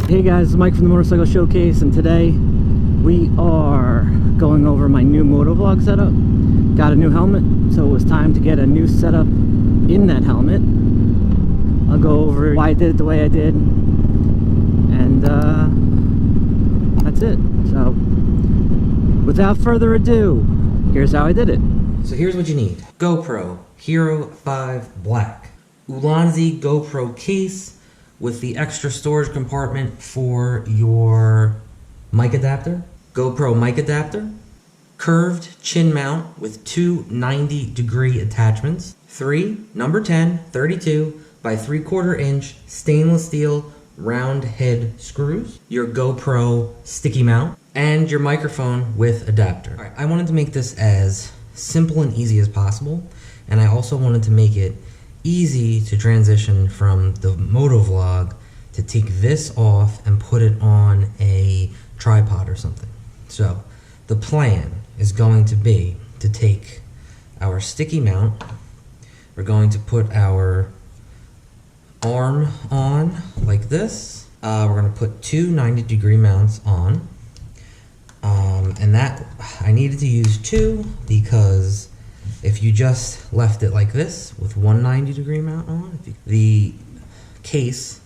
Hey guys, it's Mike from the Motorcycle Showcase, and today we are going over my new Motovlog setup. Got a new helmet, so it was time to get a new setup in that helmet. I'll go over why I did it the way I did, and that's it. So, without further ado, here's how I did it. So here's what you need. GoPro Hero 5 Black. Ulanzi GoPro case with the extra storage compartment for your mic adapter. GoPro mic adapter. Curved chin mount with two 90-degree attachments. 3 number 10 32 by 3/4 inch stainless steel round head screws. Your GoPro sticky mount. And your microphone with adapter. All right, I wanted to make this as simple and easy as possible, and I also wanted to make it easy to transition from the Motovlog to take this off and put it on a tripod or something. So the plan is going to be to take our sticky mount, we're going to put our arm on like this, we're going to put two 90-degree mounts on, and that I needed to use two because if you just left it like this with one 90-degree mount on, the case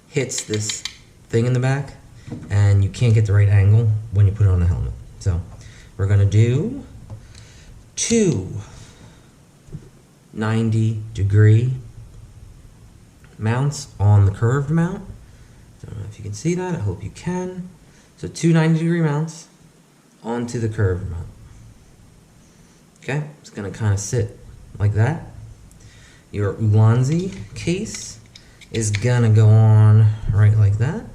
hits this thing in the back and you can't get the right angle when you put it on the helmet. So we're gonna do two 90-degree mounts on the curved mount. I don't know if you can see that, I hope you can. So two 90-degree mounts onto the curved mount. Okay, it's gonna kind of sit like that. Your Ulanzi case is gonna go on right like that.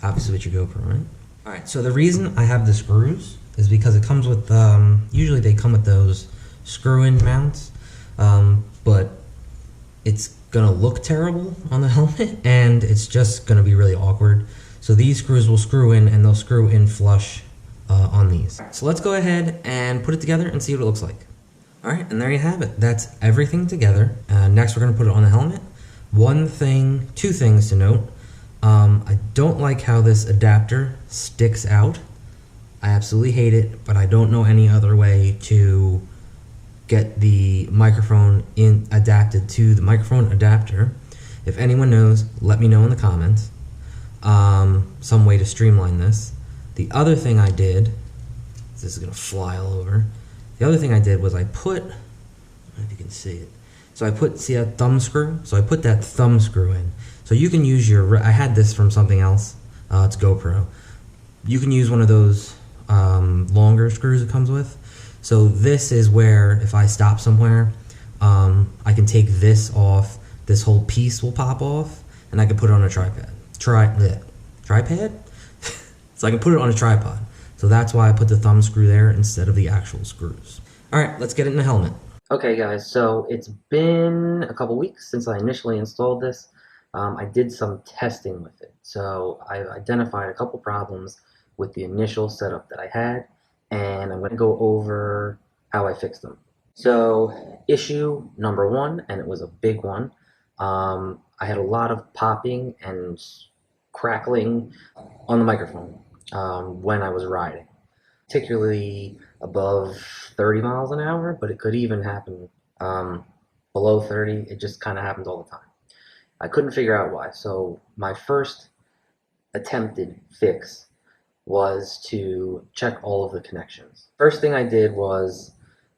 Obviously with your GoPro, right? All right, so the reason I have the screws is because it comes with, usually they come with those screw-in mounts, but it's gonna look terrible on the helmet and it's just gonna be really awkward. So these screws will screw in and they'll screw in flush on these. So let's go ahead and put it together and see what it looks like. Alright, and there you have it. That's everything together. Next we're going to put it on the helmet. Two things to note. I don't like how this adapter sticks out. I absolutely hate it, but I don't know any other way to get the microphone adapted to the microphone adapter. If anyone knows, let me know in the comments. Some way to streamline this. The other thing I did, this is gonna fly all over. The other thing I did was I put, I don't know if you can see it. So I put, see that thumb screw? So I put that thumb screw in. So you can use your, I had this from something else, it's GoPro. You can use one of those longer screws it comes with. So this is where, if I stop somewhere, I can take this off, this whole piece will pop off, and I can put it on a tripod. Tripod? So I can put it on a tripod. So that's why I put the thumb screw there instead of the actual screws. Alright, let's get it in the helmet. Okay guys, so it's been a couple weeks since I initially installed this. I did some testing with it. So I identified a couple problems with the initial setup that I had, and I'm going to go over how I fixed them. So issue number one, and it was a big one, I had a lot of popping and crackling on the microphone when I was riding, particularly above 30 miles an hour, but it could even happen below 30. It just kind of happens all the time. I couldn't figure out why. So my first attempted fix was to check all of the connections. First thing I did was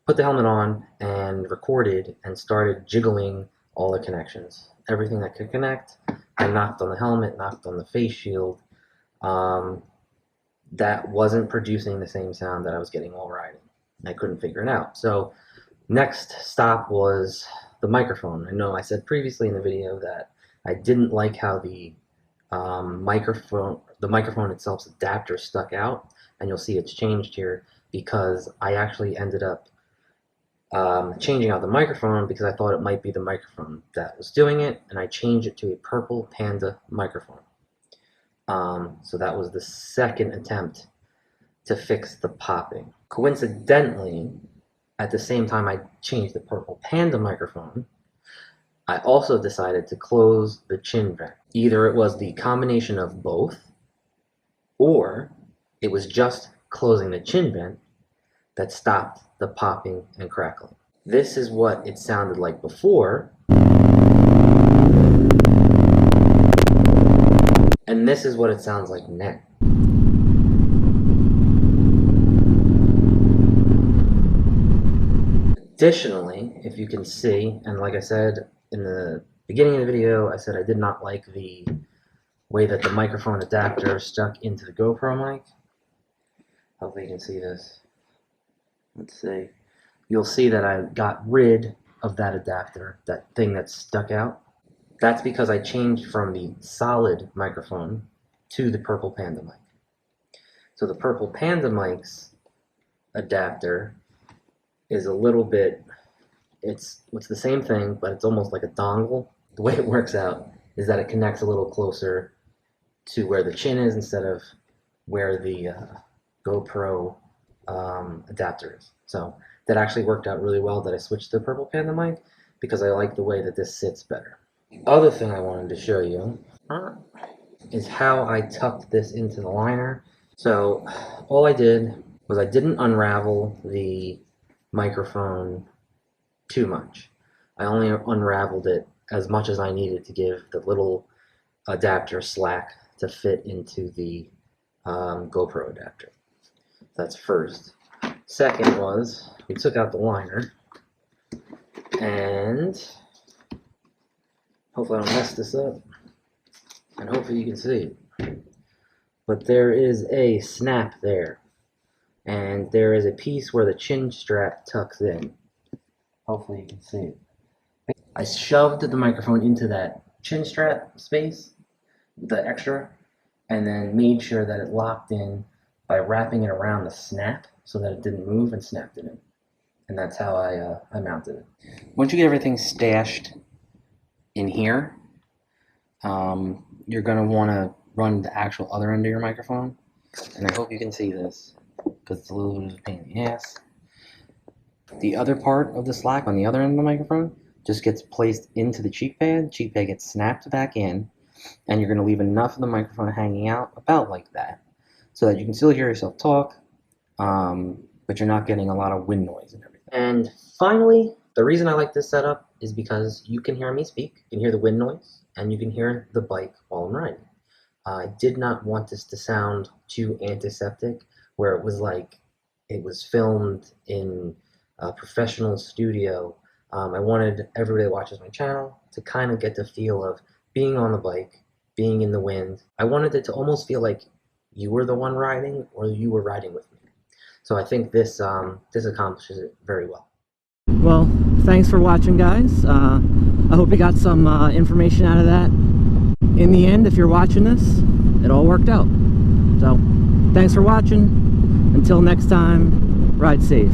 put the helmet on and recorded and started jiggling all the connections. Everything that could connect. I knocked on the helmet, knocked on the face shield. That wasn't producing the same sound that I was getting while riding. I couldn't figure it out. So next stop was the microphone. I know I said previously in the video that I didn't like how the microphone itself's adapter stuck out, and you'll see it's changed here because I actually ended up changing out the microphone because I thought it might be the microphone that was doing it, and I changed it to a purple Panda microphone. So that was the second attempt to fix the popping. Coincidentally, at the same time I changed the purple Panda microphone, I also decided to close the chin vent. Either it was the combination of both, or it was just closing the chin vent that stopped the popping and crackling. This is what it sounded like before, and this is what it sounds like now. Additionally, if you can see, and like I said in the beginning of the video, I said I did not like the way that the microphone adapter stuck into the GoPro mic. Hopefully you can see this. Let's see. You'll see that I got rid of that adapter, that thing that stuck out. That's because I changed from the solid microphone to the Purple Panda mic. So the Purple Panda mic's adapter is a little bit, it's the same thing, but it's almost like a dongle. The way it works out is that it connects a little closer to where the chin is instead of where the GoPro adapter is. So that actually worked out really well that I switched to the Purple Panda mic because I like the way that this sits better. The other thing I wanted to show you is how I tucked this into the liner. So all I did was I didn't unravel the microphone too much. I only unraveled it as much as I needed to give the little adapter slack to fit into the GoPro adapter. That's first. Second was we took out the liner, and hopefully I don't mess this up, and hopefully you can see it. But there is a snap there, and there is a piece where the chin strap tucks in. Hopefully you can see it. I shoved the microphone into that chin strap space, the extra, and then made sure that it locked in by wrapping it around the snap so that it didn't move, and snapped it in. And that's how I mounted it. Once you get everything stashed in here, you're going to want to run the actual other end of your microphone. And I hope you can see this, because it's a little bit of a pain in the ass. The other part of the slack on the other end of the microphone just gets placed into the cheek pad. Cheek pad gets snapped back in, and you're going to leave enough of the microphone hanging out, about like that, so that you can still hear yourself talk, but you're not getting a lot of wind noise and everything. And finally, the reason I like this setup is because you can hear me speak, you can hear the wind noise, and you can hear the bike while I'm riding. I did not want this to sound too antiseptic, where it was like it was filmed in a professional studio. I wanted everybody that watches my channel to kind of get the feel of being on the bike, being in the wind. I wanted it to almost feel like you were the one riding, or you were riding with me. So I think this accomplishes it very well. Well, thanks for watching, guys. I hope you got some information out of that. In the end, if you're watching this, it all worked out. So thanks for watching. Until next time, ride safe.